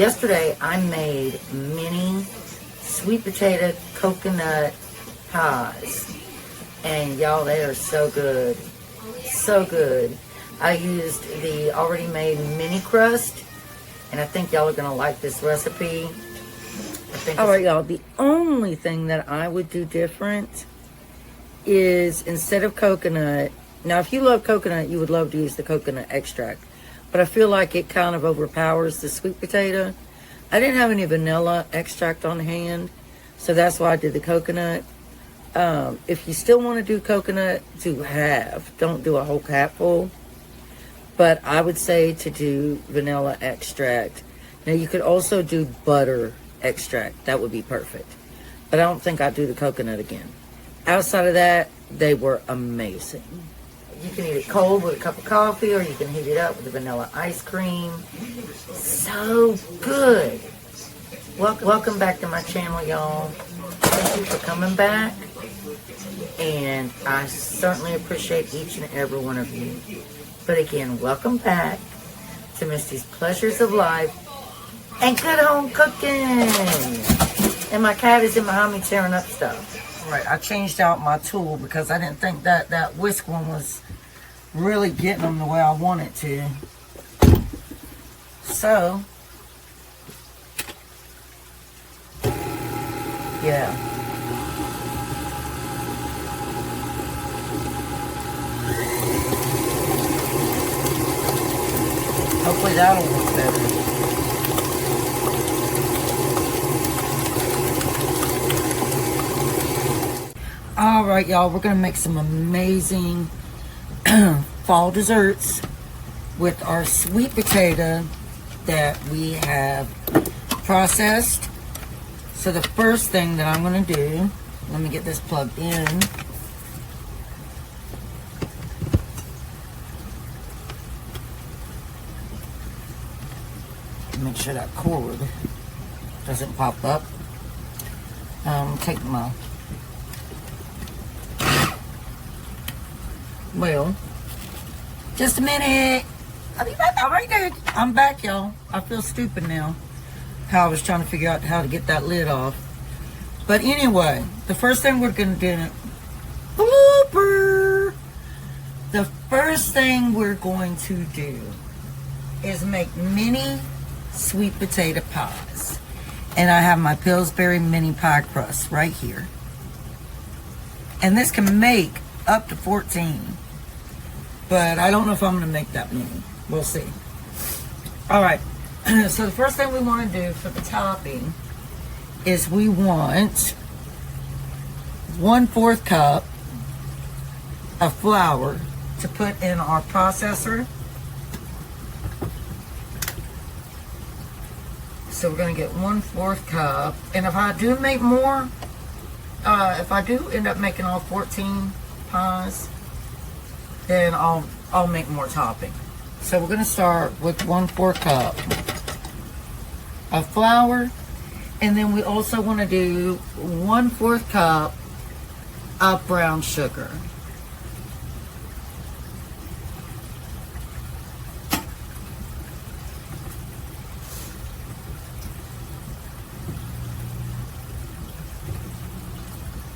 Yesterday I made mini sweet potato coconut pies. And y'all, they are so good. So good. I used the already made mini crust. And I think y'all are going to like this recipe. Alright y'all, the only thing that I would do different is instead of coconut, now if you love coconut, you would love to use the coconut extract. But I feel like it kind of overpowers the sweet potato. I didn't have any vanilla extract on hand, so that's why I did the coconut. If you still want to do coconut, don't do a whole capful. But I would say to do vanilla extract. Now you could also do butter extract. That would be perfect. But I don't think I'd do the coconut again. Outside of that, they were amazing. You can eat it cold with a cup of coffee, or you can heat it up with the vanilla ice cream. So good. Welcome back to my channel, y'all. Thank you for coming back. And I certainly appreciate each and every one of you. But again, welcome back to Misty's Pleasures of Life and Good Home Cooking. And my cat is in behind me tearing up stuff. Alright, I changed out my tool because I didn't think that whisk one was really getting them the way I want it to. So, yeah. Hopefully that'll work better. Alright y'all, we're going to make some amazing fall desserts with our sweet potato that we have processed. So the first thing that I'm going to do, let me get this plugged in. Make sure that cord doesn't pop up. Take my, well, just a minute. I'll be back. All right, there. I'm back, y'all. I feel stupid now. How I was trying to figure out how to get that lid off. But anyway, the first thing we're going to do, blooper. The first thing we're going to do is make mini sweet potato pies. And I have my Pillsbury mini pie crust right here. And this can make up to 14. But I don't know if I'm going to make that many. We'll see. Alright. So the first thing we want to do for the topping is we want 1/4 cup of flour to put in our processor. So we're going to get 1/4 cup. And if I do make more, if I do end up making all 14 pies, then I'll make more topping. So we're going to start with 1/4 cup of flour. And then we also want to do 1/4 cup of brown sugar.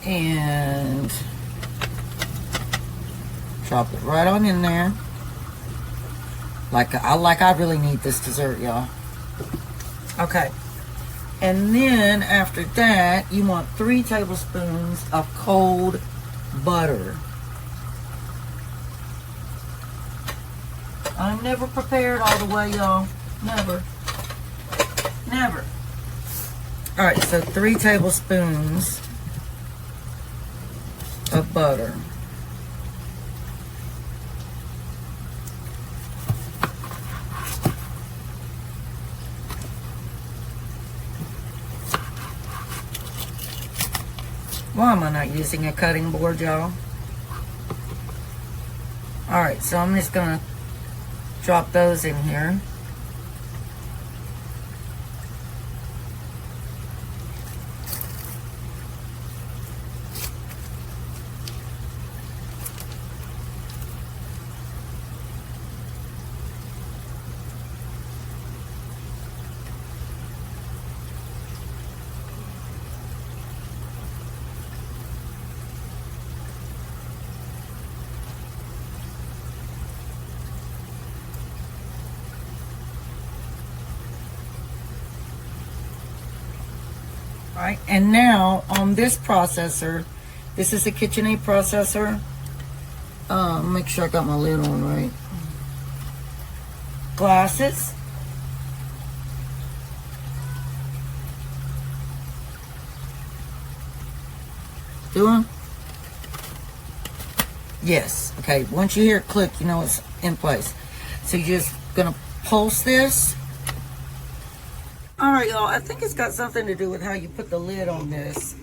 And drop it right on in there. Like I really need this dessert, y'all. Okay. And then after that, you want 3 tablespoons of cold butter. I'm never prepared all the way, y'all. Never. Never. Alright, so 3 tablespoons of butter. Why am I not using a cutting board, y'all? Alright, so I'm just going to drop those in here. Right, and now on this processor, this is a KitchenAid processor. Make sure I got my lid on right. Glasses. Doing? Yes. Okay, once you hear it click, you know it's in place. So you're just gonna pulse this. Alright, y'all, I think it's got something to do with how you put the lid on this.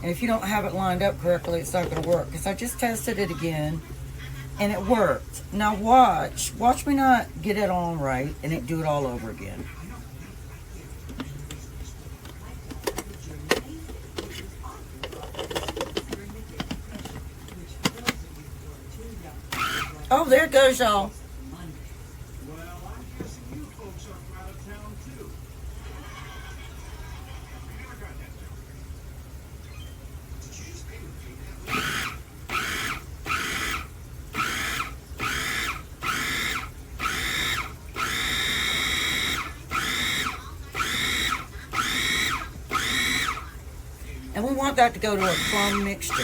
And if you don't have it lined up correctly, it's not gonna work. Because I just tested it again and it worked. Now watch me not get it on right and it do it all over again. Oh, there it goes, y'all. And we want that to go to a crumb mixture.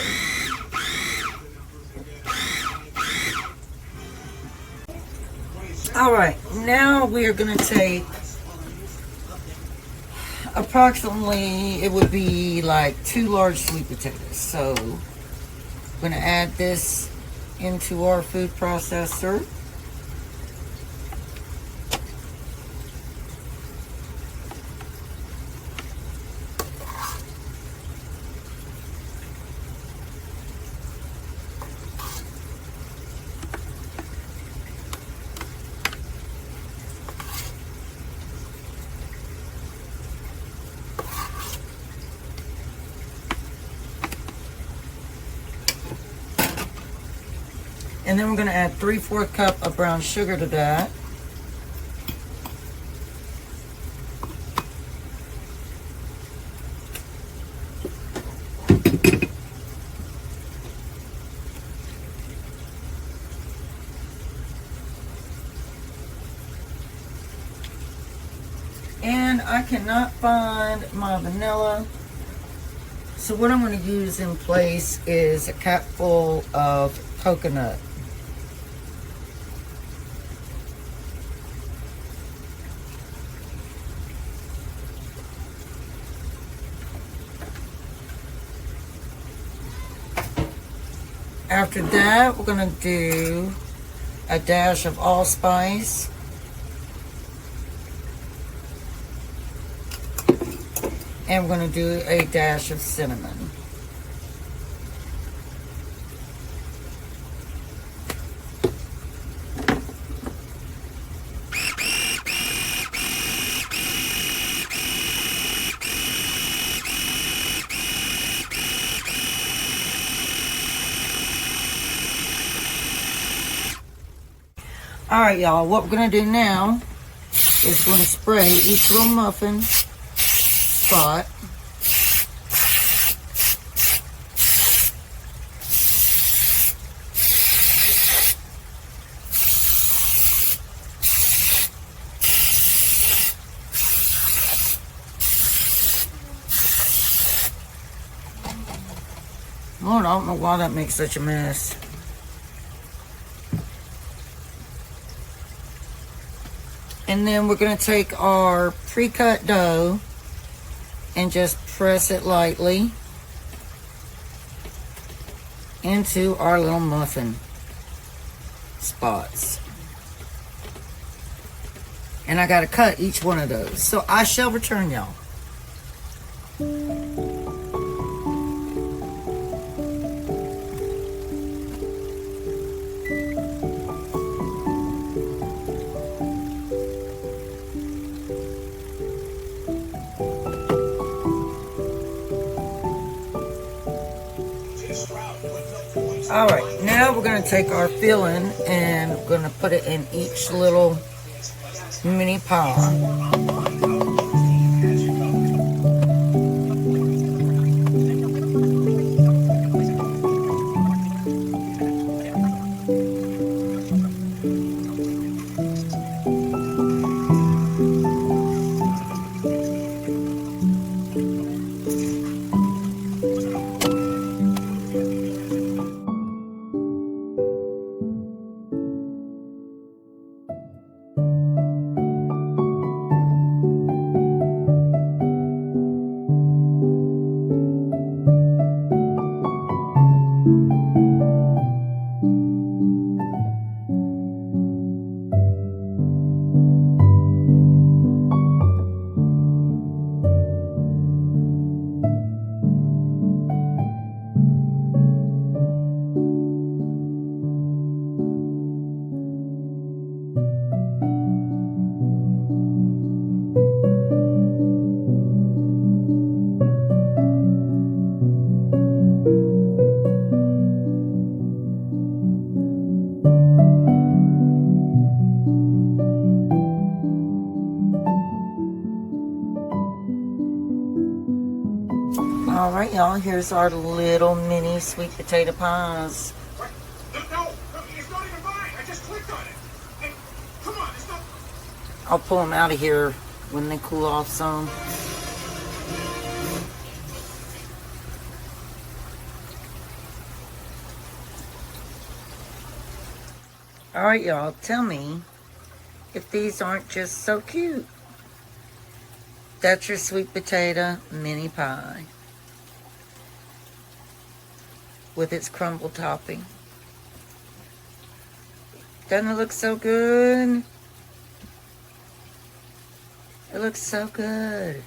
Alright, now we are going to take approximately, it would be like 2 large sweet potatoes. So, I'm going to add this into our food processor. And then we're going to add 3/4 cup of brown sugar to that. And I cannot find my vanilla. So what I'm going to use in place is a capful of coconut. After that, we're going to do a dash of allspice. And we're going to do a dash of cinnamon. Alright, y'all, what we're going to do now is we're going to spray each little muffin spot. Lord, I don't know why that makes such a mess. And then we're going to take our pre-cut dough and just press it lightly into our little muffin spots. And I got to cut each one of those. So I shall return, y'all. Alright, now we're going to take our filling and we're going to put it in each little mini pie. All right, y'all, here's our little mini sweet potato pies. What? No, it's not even mine. I just clicked on it. Hey, come on, it's not. I'll pull them out of here when they cool off some. All right, y'all, tell me if these aren't just so cute. That's your sweet potato mini pie with its crumble topping. Doesn't it look so good? It looks so good.